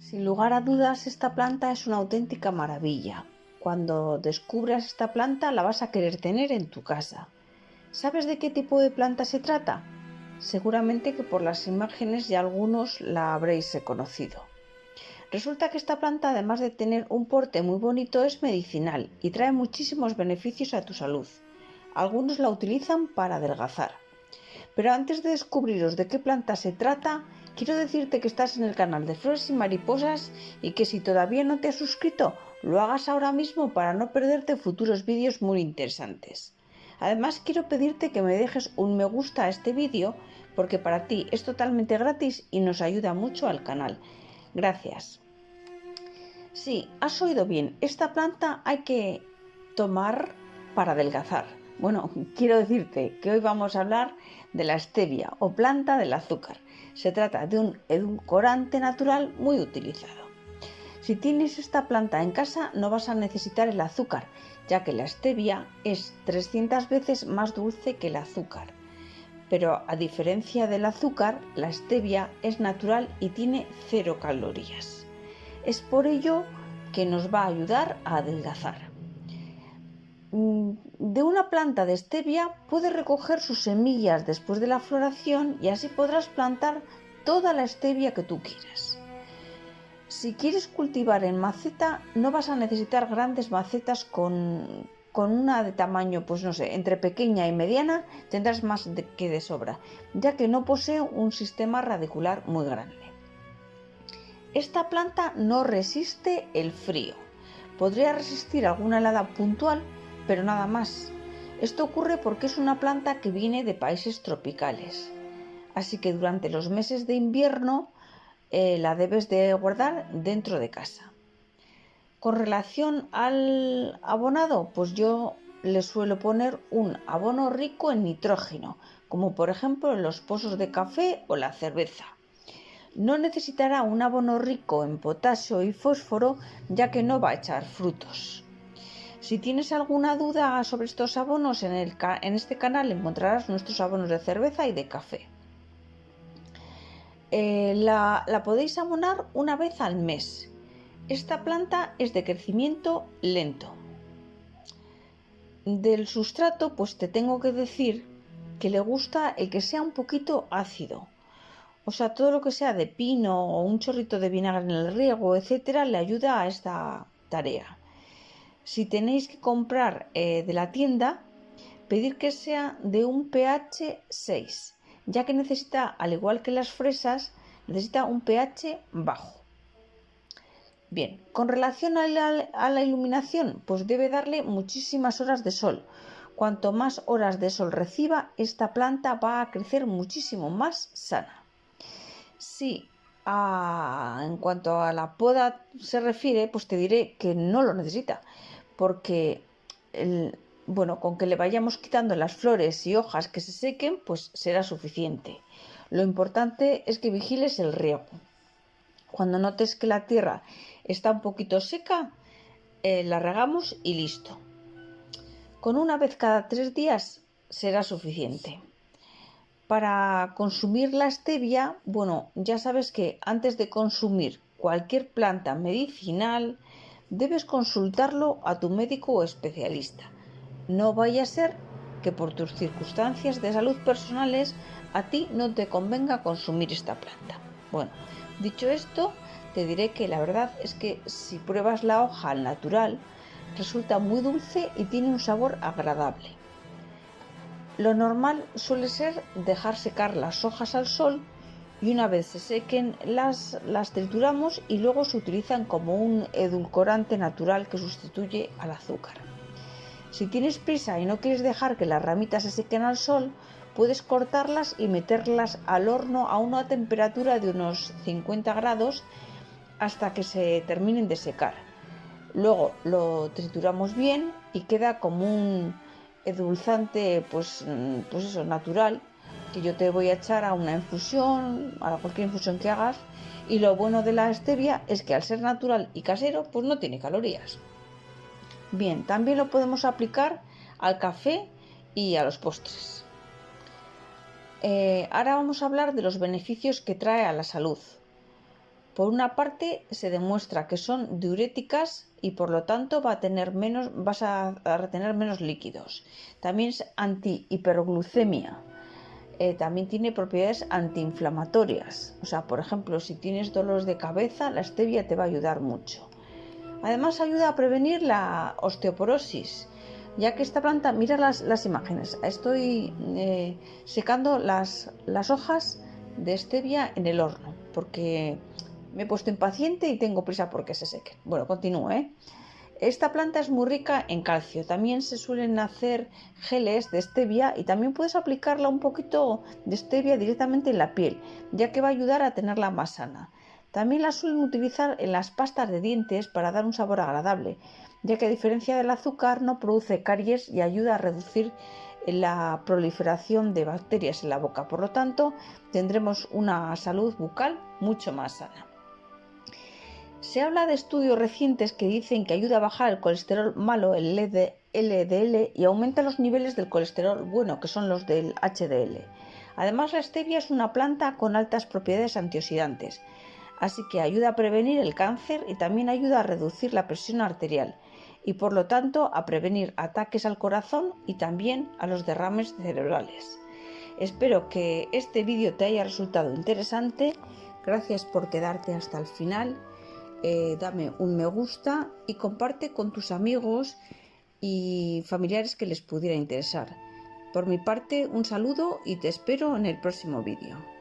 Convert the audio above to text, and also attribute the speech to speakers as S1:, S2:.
S1: Sin lugar a dudas, esta planta es una auténtica maravilla. Cuando descubras esta planta, la vas a querer tener en tu casa. ¿Sabes de qué tipo de planta se trata? Seguramente que por las imágenes ya algunos la habréis reconocido. Resulta que esta planta, además de tener un porte muy bonito, es medicinal y trae muchísimos beneficios a tu salud. Algunos la utilizan para adelgazar. Pero antes de descubriros de qué planta se trata, quiero decirte que estás en el canal de Flores y Mariposas y que si todavía no te has suscrito, lo hagas ahora mismo para no perderte futuros vídeos muy interesantes. Además, quiero pedirte que me dejes un me gusta a este vídeo porque para ti es totalmente gratis y nos ayuda mucho al canal. Gracias. Sí, has oído bien, esta planta hay que tomar para adelgazar. Bueno, quiero decirte que hoy vamos a hablar de la stevia o planta del azúcar. Se trata de un edulcorante natural muy utilizado. Si tienes esta planta en casa no vas a necesitar el azúcar, ya que la stevia es 300 veces más dulce que el azúcar. Pero a diferencia del azúcar, la stevia es natural y tiene 0 calorías. Es por ello que nos va a ayudar a adelgazar. De una planta de stevia puedes recoger sus semillas después de la floración y así podrás plantar toda la stevia que tú quieras. Si quieres cultivar en maceta, no vas a necesitar grandes macetas con una de tamaño, pues no sé, entre pequeña y mediana, tendrás más que de sobra, ya que no posee un sistema radicular muy grande. Esta planta no resiste el frío. Podría resistir alguna helada puntual, pero nada más. Esto ocurre porque es una planta que viene de países tropicales. Así que durante los meses de invierno la debes de guardar dentro de casa. Con relación al abonado, pues yo le suelo poner un abono rico en nitrógeno, como por ejemplo en los pozos de café o la cerveza. No necesitará un abono rico en potasio y fósforo, ya que no va a echar frutos. Si tienes alguna duda sobre estos abonos, en este canal encontrarás nuestros abonos de cerveza y de café. La podéis abonar una vez al mes. Esta planta es de crecimiento lento. Del sustrato, pues te tengo que decir que le gusta el que sea un poquito ácido. O sea, todo lo que sea de pino o un chorrito de vinagre en el riego, etcétera, le ayuda a esta tarea. Si tenéis que comprar de la tienda, pedir que sea de un pH 6, ya que necesita, al igual que las fresas, necesita un pH bajo. Bien, con relación a la iluminación, pues debe darle muchísimas horas de sol. Cuanto más horas de sol reciba, esta planta va a crecer muchísimo más sana. Sí, en cuanto a la poda se refiere, pues te diré que no lo necesita, porque con que le vayamos quitando las flores y hojas que se sequen, pues será suficiente. Lo importante es que vigiles el riego. Cuando notes que la tierra está un poquito seca, la regamos y listo. Con una vez cada 3 días será suficiente. Para consumir la stevia, ya sabes que antes de consumir cualquier planta medicinal, debes consultarlo a tu médico o especialista. No vaya a ser que por tus circunstancias de salud personales a ti no te convenga consumir esta planta. Dicho esto, te diré que la verdad es que si pruebas la hoja al natural, resulta muy dulce y tiene un sabor agradable. Lo normal suele ser dejar secar las hojas al sol y una vez se sequen las trituramos y luego se utilizan como un edulcorante natural que sustituye al azúcar. Si tienes prisa y no quieres dejar que las ramitas se sequen al sol, puedes cortarlas y meterlas al horno a una temperatura de unos 50 grados hasta que se terminen de secar. Luego lo trituramos bien y queda como un edulzante pues eso, natural, que yo te voy a echar a una infusión, a cualquier infusión que hagas. Y lo bueno de la stevia es que al ser natural y casero, pues no tiene calorías. Bien, también lo podemos aplicar al café y a los postres. Ahora vamos a hablar de los beneficios que trae a la salud. Por una parte, se demuestra que son diuréticas y por lo tanto vas a retener menos líquidos. También es antihiperglucemia. También tiene propiedades antiinflamatorias. O sea, por ejemplo, si tienes dolores de cabeza, la stevia te va a ayudar mucho. Además, ayuda a prevenir la osteoporosis, ya que esta planta, mira las imágenes. Estoy secando las hojas de stevia en el horno, porque me he puesto impaciente y tengo prisa porque se sequen. Bueno, continúo, Esta planta es muy rica en calcio. También se suelen hacer geles de stevia y también puedes aplicarla un poquito de stevia directamente en la piel, ya que va a ayudar a tenerla más sana. También la suelen utilizar en las pastas de dientes para dar un sabor agradable, ya que a diferencia del azúcar no produce caries y ayuda a reducir la proliferación de bacterias en la boca. Por lo tanto, tendremos una salud bucal mucho más sana. Se habla de estudios recientes que dicen que ayuda a bajar el colesterol malo, el LDL, y aumenta los niveles del colesterol bueno, que son los del HDL. Además, la stevia es una planta con altas propiedades antioxidantes, así que ayuda a prevenir el cáncer y también ayuda a reducir la presión arterial y por lo tanto a prevenir ataques al corazón y también a los derrames cerebrales. Espero que este vídeo te haya resultado interesante. Gracias por quedarte hasta el final. Dame un me gusta y comparte con tus amigos y familiares que les pudiera interesar. Por mi parte, un saludo y te espero en el próximo vídeo.